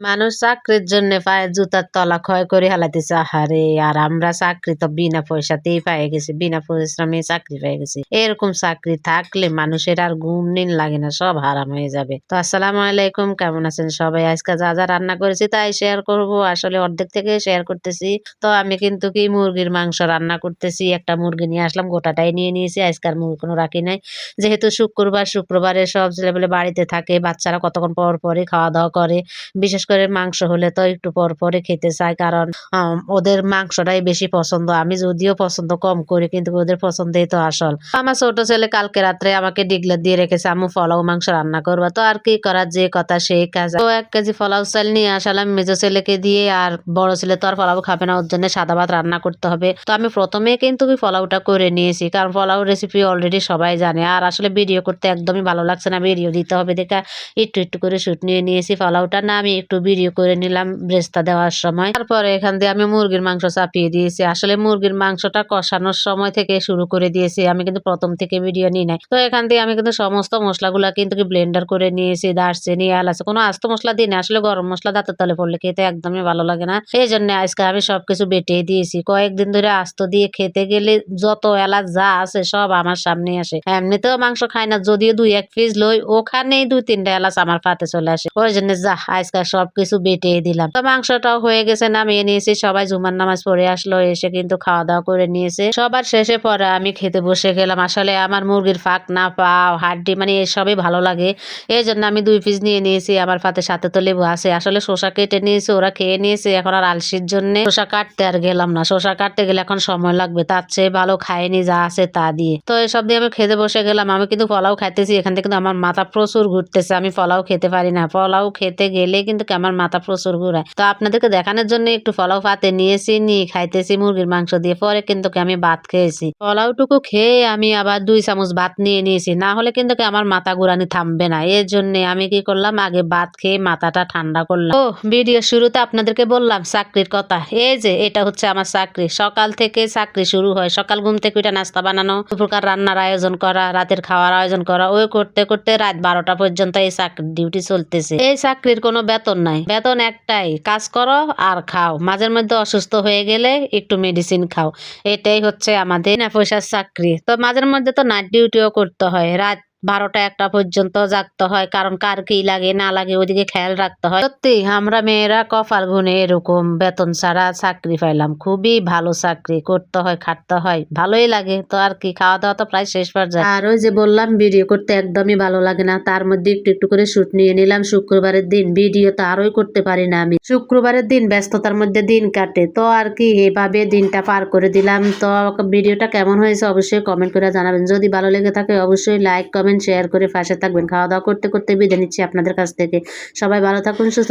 মানুষ চাকরির জন্য পায়ের জুতার তলা ক্ষয় করে হেলাইতেছে। আহারে! আর আমরা চাকরি তো বিনা পয়সাতেই পেয়ে গেছি। বিনা পরিশ্রমে চাকরি পেয়ে গেছি। এরকম চাকরি থাকলে মানুষের আর ঘুম নিন লাগে না। সব হারাম হয়ে যাবে। তো আসসালামু আলাইকুম। কেমন আছেন সবাই? আজকে যা রান্না করেছি তাই শেয়ার করব। আসলে অর্ধেক থেকে শেয়ার করতেছি। তো আমি কিন্তু কি মুরগির মাংস রান্না করতেছি। একটা মুরগি নিয়ে আসলাম। গোটাটাই নিয়ে নিয়েছি। আজকে আর মুরগি কোনো রাখি নাই। যেহেতু শুক্রবারে সব ছেলেপেলে বাড়িতে থাকে। বাচ্চারা কতক্ষণ পর পরই খাওয়া-দাওয়া করে। বিশেষ করে মাংস হলে তো একটু পর পরে খেতে চায়। কারণ ওদের মাংসটাই বেশি পছন্দ। আমি যদিও পছন্দ কম করি কিন্তু ওদের পছন্দেই তো আসল। আমার ছোট ছেলে কালকে রাত্রে আমাকে ডিগলা দিয়ে রেখেছে, আম্মু পোলাও মাংস রান্না করবা। তো আর কি করার, যে কথা সেই কাজ। তো ১ কেজি পোলাও চাল নিয়ে আসলাম মেজো ছেলেকে দিয়ে। আর বড় ছেলে তো আর পোলাও খাবে না, ওর জন্য সাদা ভাত রান্না করতে হবে। তো আমি প্রথমে কিন্তু পোলাওটা করে নিয়েছি, কারণ পোলাও রেসিপি অলরেডি সবাই জানে। আর আসলে ভিডিও করতে একদমই ভালো লাগছে না, ভিডিও দিতে হবে দেখে একটু করে শুট নিয়ে নিয়েছি। পোলাওটা না আমি একটু ভিডিও করে নিলাম ব্রেস্তা দেওয়ার সময়। তারপরে এখান দিয়ে আমি মুরগির মাংস চাপিয়ে দিয়েছি। আসলে মুরগির মাংসটা কষানোর সময় থেকে শুরু করে দিয়েছি, আমি কিন্তু প্রথম থেকে ভিডিও নিই নাই। তো এখান দিয়ে আমি কিন্তু সমস্ত মশলাগুলা কিন্তু ব্লেন্ডার করে নিয়েছি। দারচিনি, এলাচ, কোনো আস্ত মশলা দিই না। আসলে গরম মশলা দাঁতের তলে পড়লে খেতে একদমই ভালো লাগে না। এই জন্য আজকে আমি সবকিছু বেটেই দিয়েছি। কয়েকদিন ধরে আস্ত দিয়ে খেতে গেলে যত এলাচ যা আছে সব আমার সামনে আসে। এমনিতেও মাংস খাই না, যদিও ২-১ পিস লই, ওখানেই ২-৩টা এলাচ আমার পাতে চলে আসে। ওই জন্য আজকে সবকিছু বেটে দিলাম। তো মাংসটাও হয়ে গেছে, নামিয়ে নিয়েছি। সবাই জুমার নামাজ পড়ে আসলো, এসে কিন্তু খাওয়া দাওয়া করে নিয়েছে। সবার শেষে পরে আমি খেতে বসে গেলাম। আসলে আমার মুরগির ফাঁকনা, পাও, হাড্ডি মানে এসবই ভালো লাগে। এই জন্য আমি ২ পিস নিয়ে নিয়েছি। আমার পাতে সাথে তো লেবু আছে। আসলে শসা কেটে নিয়েছি, ওরা খেয়ে নিয়েছে। এখন আর আলসির জন্য শসা কাটতে আর গেলাম না। শসা কাটতে গেলে এখন সময় লাগবে, তার চেয়ে ভালো খাইনি যা আছে তা দিয়ে। তো এসব দিয়ে আমি খেতে বসে গেলাম। আমি কিন্তু পোলাও খাইতেছি, এখান থেকে কিন্তু আমার মাথা প্রচুর ঘুরতেছে। আমি পোলাও খেতে পারি না। পোলাও খেতে গেলে কিন্তু আমার মাথা প্রচুর ঘুরায়। তো আপনাদেরকে দেখানোর জন্য একটু পোলাও পাতে নিয়েছি, নিয়ে খাইতেছি মুরগির মাংস দিয়ে। পরে কিন্তু আমি ভাত খেয়েছি। পোলাওটুকু খেয়ে আমি আবার ২ চামচ ভাত নিয়ে নিয়েছি, না হলে কিন্তু আমার মাথা ঘুরানি থামবে না। এর জন্য আমি কি করলাম, আগে ভাত খেয়ে মাথাটা ঠান্ডা করলাম। ও ভিডিও শুরুতে আপনাদেরকে বললাম চাকরির কথা। এই যে এটা হচ্ছে আমার চাকরি। সকাল থেকে চাকরি শুরু হয়। সকাল ঘুম থেকে উঠে নাস্তা বানানো, দুপুরকার রান্নার আয়োজন করা, রাতের খাওয়ার আয়োজন করা, ওই করতে করতে রাত ১২টা পর্যন্ত এই চাকরির ডিউটি চলতেছে। এই চাকরির কোনো বেতন নাই। বেতন একটাই, কাজ করো আর খাও। মাঝের মধ্যে অসুস্থ হয়ে গেলে একটু মেডিসিন খাও। এটাই হচ্ছে আমাদের বিনা পয়সার চাকরি। তো মাঝের মধ্যে তো নাইট ডিউটিও করতে হয়। রাত ১২টা-১টা পর্যন্ত জাগতে হয়, কারণ কার কি লাগে না লাগে ওইদিকে খেয়াল রাখতে হয়। সত্যি আমরা মেয়েরা কপাল গুনে এরকম বেতন ছাড়া চাকরি পাইলাম। খুবই ভালো চাকরি, করতে হয়, খাটতে হয়, ভালোই লাগে। তো আর কি, খাওয়া দাওয়া তো প্রায় শেষ পর্যায়ে। আর ওই যে বললাম ভিডিও করতে একদমই ভালো লাগে না, তার মধ্যে একটু করে শুট নিয়ে নিলাম। শুক্রবারের দিন ভিডিও তো আরোই করতে পারি না আমি। শুক্রবারের দিন ব্যস্ততার মধ্যে দিন কাটে। তো আর কি এভাবে দিনটা পার করে দিলাম। তো ভিডিওটা কেমন হয়েছে অবশ্যই কমেন্ট করে জানাবেন। যদি ভালো লেগে থাকে অবশ্যই লাইক, কমেন্ট, শেয়ার করে পাশে থাকবেন। খাওয়া দাওয়া করতে করতে বিদায় নিচ্ছি আপনাদের কাছ থেকে। সবাই ভালো থাকুন, সুস্থ